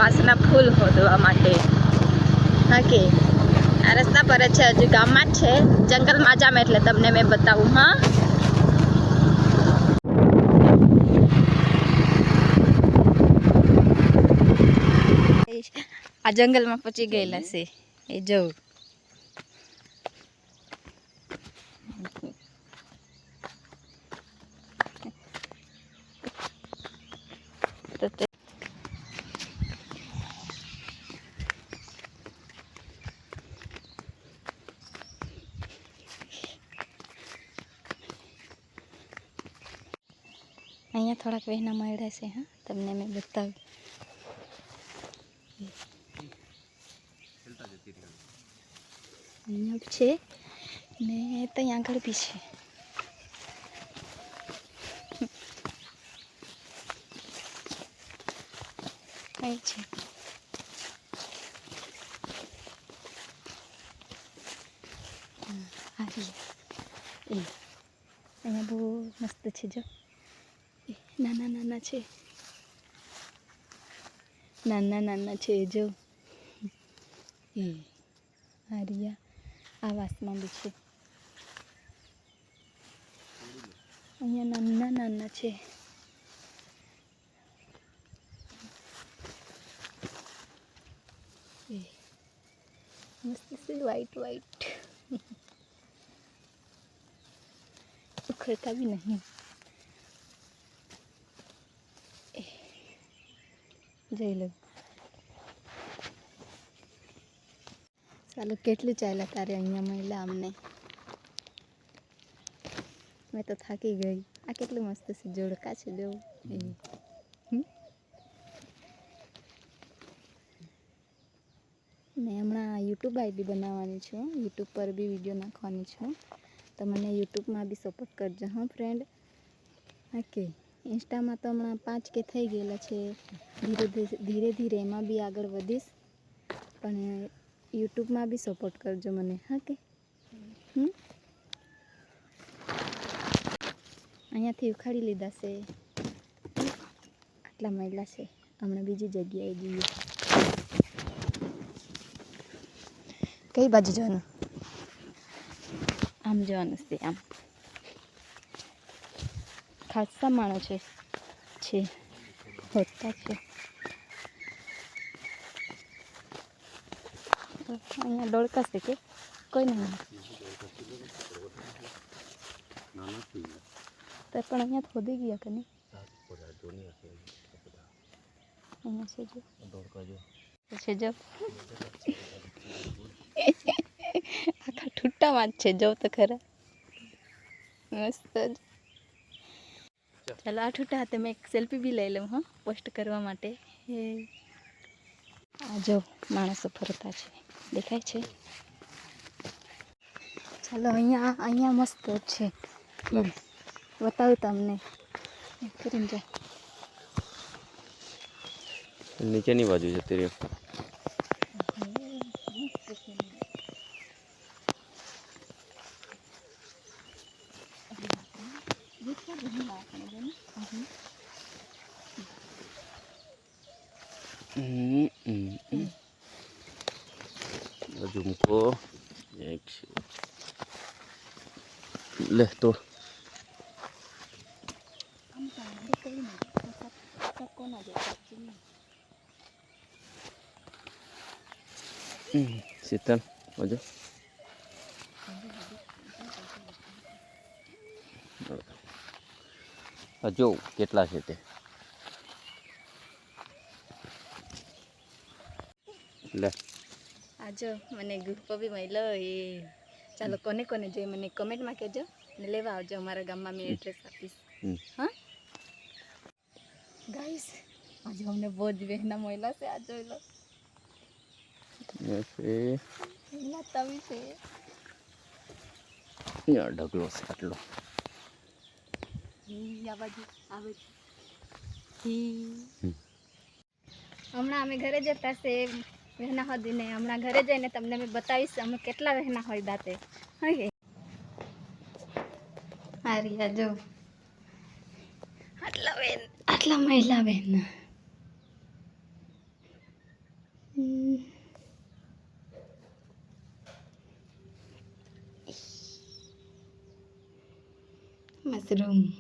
વાસના ફૂલ હોદવા માટે. હા કે આ રસ્તા પર જ છે, હજુ ગામમાં જ છે. જંગલમાં જામ એટલે તમને મેં બતાવું. હા આ જંગલમાં પહોંચી ગયેલા છે એ જવું. અહીંયા થોડાક વહેના મળ્યા છે. હા તમને મેં બતાવું. અહીંયા છે ને ત્યાં આગળ બી છે. કઈ છે અહીંયા બહુ મસ્ત છે. જો નાના નાના છે, નાના નાના છે. જો એ હારિયા આ વાસમાં બી છે. અહીંયા નાના નાના છે. મસ્ત છે, વાઈટ વાઈટ. ઉખડતા બી નહીં. જોઈ લો ચાલો કેટલું ચાલ્યા તારે અહીંયા મળ્યા અમને. મેં તો થાકી ગઈ. આ કેટલું મસ્ત છે, જોડકા છે. જો મેં હમણાં યુટ્યુબ આઈડી બનાવવાની છું. યુટ્યુબ પર બી વિડીયો નાખવાની છું. તો મને યુટ્યુબમાં બી સપોર્ટ કરજો. હા ફ્રેન્ડ. ઓકે ઇન્સ્ટામાં તો હમણાં 5K થઈ ગયેલા છે. ધીરે ધીરે એમાં બી આગળ વધીશ, પણ યુટ્યુબમાં બી સપોર્ટ કરજો મને. હા કે અહીંયાથી ઉખાડી લીધા છે. આટલા મહિલા છે. હમણાં બીજી જગ્યાએ જઈએ. કઈ બાજુ જવાનું? આમ જવાનું છે. આમ ખાસા માણસો છે હોતા છે. અહીંયા ડોળકા છે કે કોઈ નહીં તો પણ અહીંયા ખોદી ગયા કે નહીં? અહીંયા છે જો છે. જો આખા ઠુટ્ટામાં જ છે. જો તો ખરા મસ્ત જ. ચાલો આ ઠુટ્ટા હાથે મેં એક સેલ્ફી બી લઈ લઉં. હા પોસ્ટ કરવા માટે. આ જો માણસો ફરતા છે, દેખાય છે. ચાલો અહીંયા મસ્ત છે. બતાવું તમને. કરીને જા નીચેની બાજુ જતી રહ્યો. ઝુમકો એક લે તો શીતલ બાજુ જો કેટલા છે તે લે. આજો મને ગ્રુપ બી મળ્યો. એ ચાલો કોને કોને જોઈએ મને કમેન્ટમાં કહેજો ને લેવા આવજો. અમારા ગામમાં મેં એડ્રેસ આપીશ. હા ગાઈસ આજે અમને બહુ જ બહેના મળ્યા છે. આ જોઈ લો તવી છે. ઢગલો છે આટલો. આ બાજુ આવે છે. હમણાં અમે ઘરે જતા છે વહેના હોદીને. હમણાં ઘરે જઈને તમને મેં બતાવીશ અમે કેટલા વહેના હોય દાંતે. હા હારિયા જો આટલા મહિલા બહેન. મશરૂમ